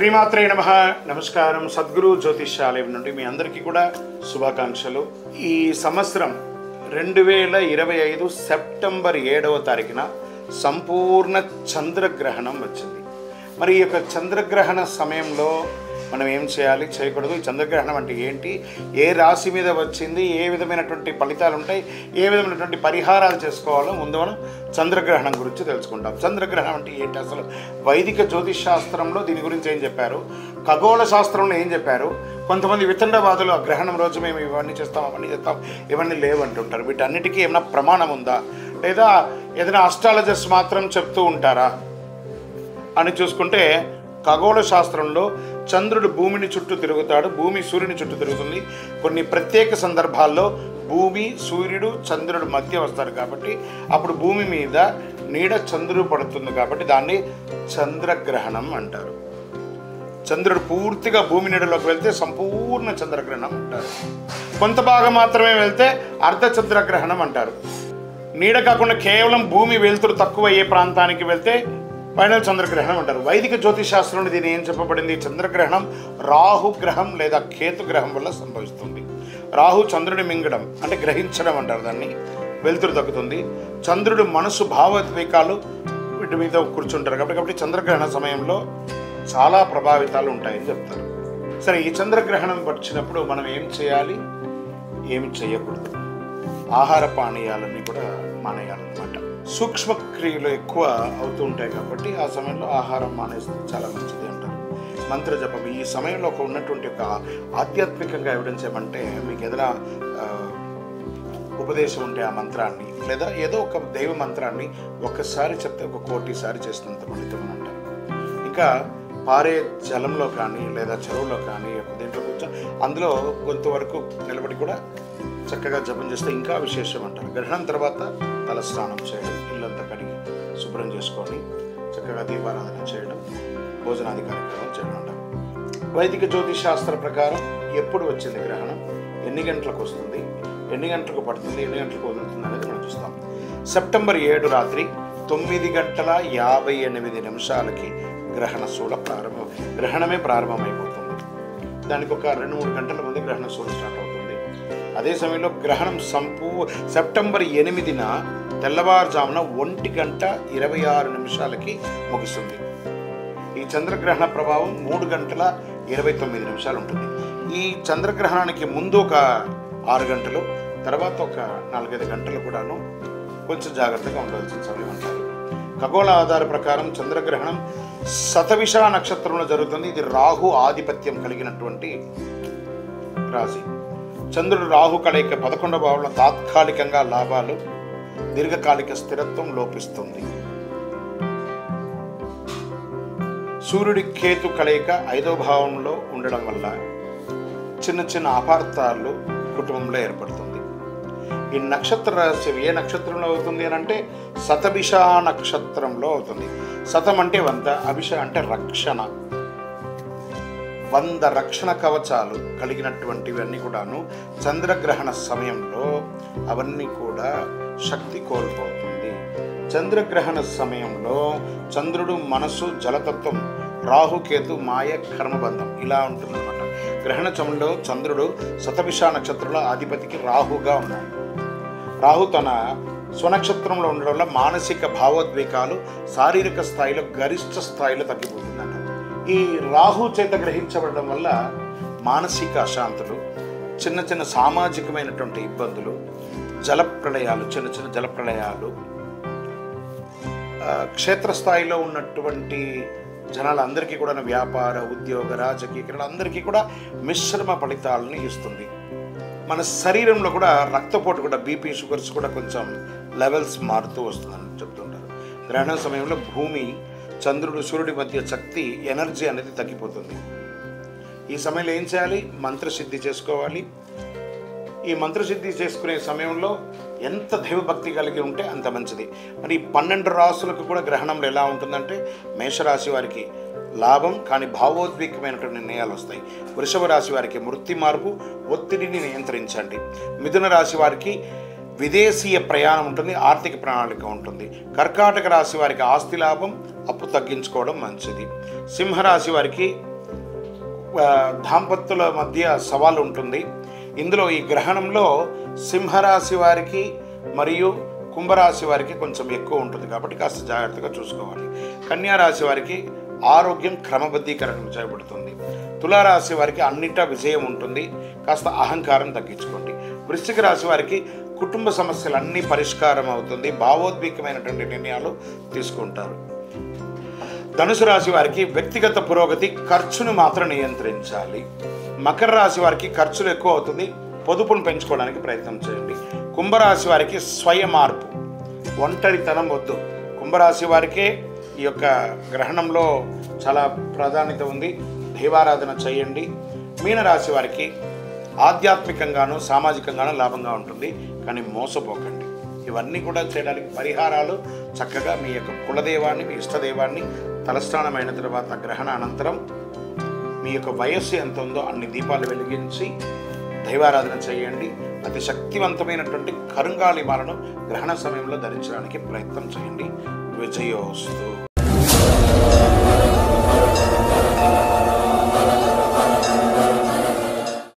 శ్రీమాత్రే నమః. నమస్కారం. సద్గురు జ్యోతిష్యాలయం నుండి మీ అందరికీ కూడా శుభాకాంక్షలు. ఈ సంవత్సరం 2025 సెప్టెంబర్ 7వ తారీఖున సంపూర్ణ చంద్రగ్రహణం వచ్చింది. మరి ఈ యొక్క చంద్రగ్రహణ సమయంలో మనం ఏం చేయాలి, చేయకూడదు, ఈ చంద్రగ్రహణం అంటే ఏంటి, ఏ రాశి మీద వచ్చింది, ఏ విధమైనటువంటి ఫలితాలు ఉంటాయి, ఏ విధమైనటువంటి పరిహారాలు చేసుకోవాలో ముందు మనం చంద్రగ్రహణం గురించి తెలుసుకుంటాం. చంద్రగ్రహణం అంటే ఏంటి, అసలు వైదిక జ్యోతిష్ శాస్త్రంలో దీని గురించి ఏం చెప్పారు, ఖగోళ శాస్త్రంలో ఏం చెప్పారు. కొంతమంది వితండవాదులు ఆ గ్రహణం రోజు మేము ఇవన్నీ చేస్తాం, అవన్నీ చేస్తాం, ఇవన్నీ లేవంటుంటారు. వీటన్నిటికీ ఏమైనా ప్రమాణం ఉందా, లేదా ఏదైనా అస్ట్రాలజర్స్ మాత్రం చెప్తూ ఉంటారా అని చూసుకుంటే, ఖగోళ శాస్త్రంలో చంద్రుడు భూమిని చుట్టూ తిరుగుతాడు, భూమి సూర్యుని చుట్టూ తిరుగుతుంది. కొన్ని ప్రత్యేక సందర్భాల్లో భూమి సూర్యుడు చంద్రుడు మధ్య వస్తారు కాబట్టి అప్పుడు భూమి మీద నీడ చంద్రుడు పడుతుంది కాబట్టి దాన్ని చంద్రగ్రహణం అంటారు. చంద్రుడు పూర్తిగా భూమి నీడలోకి వెళ్తే సంపూర్ణ చంద్రగ్రహణం అంటారు. కొంత భాగం మాత్రమే వెళ్తే అర్ధ చంద్రగ్రహణం అంటారు. నీడ కాకుండా కేవలం భూమి వెలుతురు తక్కువ అయ్యే ప్రాంతానికి వెళ్తే ఫైనల్ చంద్రగ్రహణం అంటారు. వైదిక జ్యోతిష్ శాస్త్రంలో దీని ఏం చెప్పబడింది, చంద్రగ్రహణం రాహుగ్రహం లేదా కేతుగ్రహం వల్ల సంభవిస్తుంది. రాహు చంద్రుడి మింగడం అంటే గ్రహించడం అంటారు, దాన్ని వెలుతురు తగ్గుతుంది. చంద్రుడు మనసు భావోద్వేగాలు వీటి మీద కూర్చుంటారు కాబట్టి చంద్రగ్రహణ సమయంలో చాలా ప్రభావితాలు ఉంటాయని చెప్తారు. సరే, ఈ చంద్రగ్రహణం వచ్చినప్పుడు మనం ఏం చేయాలి, ఏమి చేయకూడదు, ఆహార పానీయాలన్నీ కూడా మానేయాలన్నమాట. సూక్ష్మ క్రియలు ఎక్కువ అవుతూ ఉంటాయి కాబట్టి ఆ సమయంలో ఆహారం మానేస్తే చాలా మంచిది అంటారు. మంత్ర జపం ఈ సమయంలో ఉన్నటువంటి ఒక ఆధ్యాత్మికంగా ఎవిడెన్స్ ఏమంటే, మీకు ఏదైనా ఉపదేశం ఉంటే ఆ మంత్రాన్ని లేదా ఏదో ఒక దైవ మంత్రాన్ని ఒక్కసారి చెప్తే 1 కోటి సారి చేసినంత ఫలితం అని అంటారు. ఇంకా పారే జలంలో కానీ లేదా చెరువులో కానీ దీంట్లో కూర్చొని అందులో కొంతవరకు నిలబడి కూడా చక్కగా జపం చేస్తే ఇంకా విశేషం అంటారు. గ్రహణం తర్వాత తల స్నానం చేయడం, ఇల్లంతా కడిగి శుభ్రం చేసుకొని చక్కగా దీపారాధన చేయడం, భోజనాది కార్యక్రమం చేయడం అంటారు. వైదిక జ్యోతిష్ శాస్త్ర ప్రకారం ఎప్పుడు వచ్చింది గ్రహణం, ఎన్ని గంటలకు వస్తుంది, ఎన్ని గంటలకు పడుతుంది, ఎన్ని గంటలకు వదులుతుంది అనేది మనం చూస్తాం. సెప్టెంబర్ 7 రాత్రి 9:58 గ్రహణ శూల గ్రహణమే ప్రారంభమైపోతుంది. దానికి ఒక 2-3 గంటల ముందు గ్రహణ శూల స్టార్ట్ అవుతుంది. అదే సమయంలో గ్రహణం సెప్టెంబర్ 8న తెల్లవారుజామున 1:26 ముగుస్తుంది. ఈ చంద్రగ్రహణ ప్రభావం 3:29 ఉంటుంది. ఈ చంద్రగ్రహణానికి ముందు ఒక 6 గంటలు, తర్వాత ఒక 4-5 గంటలు కూడాను కొంచెం జాగ్రత్తగా ఉండవలసిన సమయం అంటారు. ఖగోళ ఆధార ప్రకారం చంద్రగ్రహణం శతభిష నక్షత్రంలో జరుగుతుంది. ఇది రాహు ఆధిపత్యం కలిగినటువంటి రాశి. చంద్రుడు రాహు కలయిక 11వ భావంలో తాత్కాలికంగా లాభాలు, దీర్ఘకాలిక స్థిరత్వం లోపిస్తుంది. సూర్యుడి కేతు కలయిక 5వ భావంలో ఉండడం వల్ల చిన్న చిన్న అపార్థాలు కుటుంబంలో ఏర్పడుతుంది. ఈ నక్షత్ర రాశి ఏ నక్షత్రంలో అవుతుంది అని అంటే శతభిష నక్షత్రంలో అవుతుంది. శతం అంటే 100, అభిష అంటే రక్షణ. 100 రక్షణ కవచాలు కలిగినటువంటివన్నీ కూడాను చంద్రగ్రహణ సమయంలో అవన్నీ కూడా శక్తి కోల్పోతుంది. చంద్రగ్రహణ సమయంలో చంద్రుడు మనసు జలతత్వం, రాహుకేతు మాయ కర్మబంధం ఇలా ఉంటుందన్నమాట. గ్రహణ సమయంలో చంద్రుడు శతభిష నక్షత్రంలో అధిపతికి రాహుగా ఉన్నాడు. రాహు తన స్వనక్షత్రంలో ఉండడం వల్ల మానసిక భావోద్వేగాలు శారీరక స్థాయిలో గరిష్ట స్థాయిలో తగ్గిపోతుందంట. ఈ రాహు చేత గ్రహించబడడం వల్ల మానసిక అశాంతులు, చిన్న చిన్న సామాజికమైనటువంటి ఇబ్బందులు, జలప్రళయాలు, చిన్న చిన్న జలప్రళయాలు, క్షేత్రస్థాయిలో ఉన్నటువంటి జనాలందరికీ కూడా వ్యాపార, ఉద్యోగ, రాజకీయ అందరికీ కూడా మిశ్రమ ఫలితాలను ఇస్తుంది. మన శరీరంలో కూడా రక్తపోటు కూడా బీపీ, షుగర్స్ కూడా కొంచెం లెవెల్స్ మారుతూ వస్తుందని చెప్తుంటారు. గ్రహణ సమయంలో భూమి, చంద్రుడు, సూర్యుడి మధ్య శక్తి, ఎనర్జీ అనేది తగ్గిపోతుంది. ఈ సమయంలో ఏం చేయాలి, మంత్రసిద్ధి చేసుకోవాలి. ఈ మంత్రసిద్ధి చేసుకునే సమయంలో ఎంత దైవభక్తి కలిగి ఉంటే అంత మంచిది. మరి 12 రాశులకు కూడా గ్రహణంలో ఎలా ఉంటుందంటే, మేషరాశి వారికి లాభం కానీ భావోద్వేగమైనటువంటి నిర్ణయాలు వస్తాయి. వృషభ రాశి వారికి వృత్తి మార్పు, ఒత్తిడిని నియంత్రించండి. మిథున రాశి వారికి విదేశీయ ప్రయాణం ఉంటుంది, ఆర్థిక ప్రణాళిక ఉంటుంది. కర్కాటక రాశి వారికి ఆస్తి లాభం, అప్పు తగ్గించుకోవడం మంచిది. సింహరాశి వారికి దాంపత్యుల మధ్య సవాలు ఉంటుంది. ఇందులో ఈ గ్రహణంలో సింహరాశి వారికి మరియు కుంభరాశి వారికి కొంచెం ఎక్కువ ఉంటుంది కాబట్టి కాస్త జాగ్రత్తగా చూసుకోవాలి. కన్యా రాశి వారికి ఆరోగ్యం క్రమబద్ధీకరణ చేయబడుతుంది. తులారాశి వారికి అన్నిటా విజయం ఉంటుంది, కాస్త అహంకారం తగ్గించుకోండి. వృశ్చిక రాశి వారికి కుటుంబ సమస్యలన్నీ పరిష్కారం అవుతుంది, భావోద్వేగమైనటువంటి నిర్ణయాలు తీసుకుంటారు. ధనుసు రాశి వారికి వ్యక్తిగత పురోగతి, ఖర్చును మాత్రం నియంత్రించాలి. మకర రాశి వారికి ఖర్చులు ఎక్కువ అవుతుంది, పొదుపును పెంచుకోవడానికి ప్రయత్నం చేయండి. కుంభరాశి వారికి స్వయ మార్పు, ఒంటరితనం వద్దు. కుంభరాశి వారికే ఈ యొక్క గ్రహణంలో చాలా ప్రాధాన్యత ఉంది, దైవారాధన చేయండి. మీనరాశి వారికి ఆధ్యాత్మికంగాను సామాజికంగాను లాభంగా ఉంటుంది, కానీ మోసపోకండి. ఇవన్నీ కూడా చేయడానికి పరిహారాలు చక్కగా మీ యొక్క కులదేవాన్ని, మీ ఇష్టదేవాన్ని తలస్నానమైన తర్వాత గ్రహణ అనంతరం మీ యొక్క వయస్సు ఎంత ఉందో అన్ని దీపాలు వెలిగించి దైవారాధన చేయండి. అతి శక్తివంతమైనటువంటి కరుంగాళి మాలను గ్రహణ సమయంలో ధరించడానికి ప్రయత్నం చేయండి. విజయోస్తు.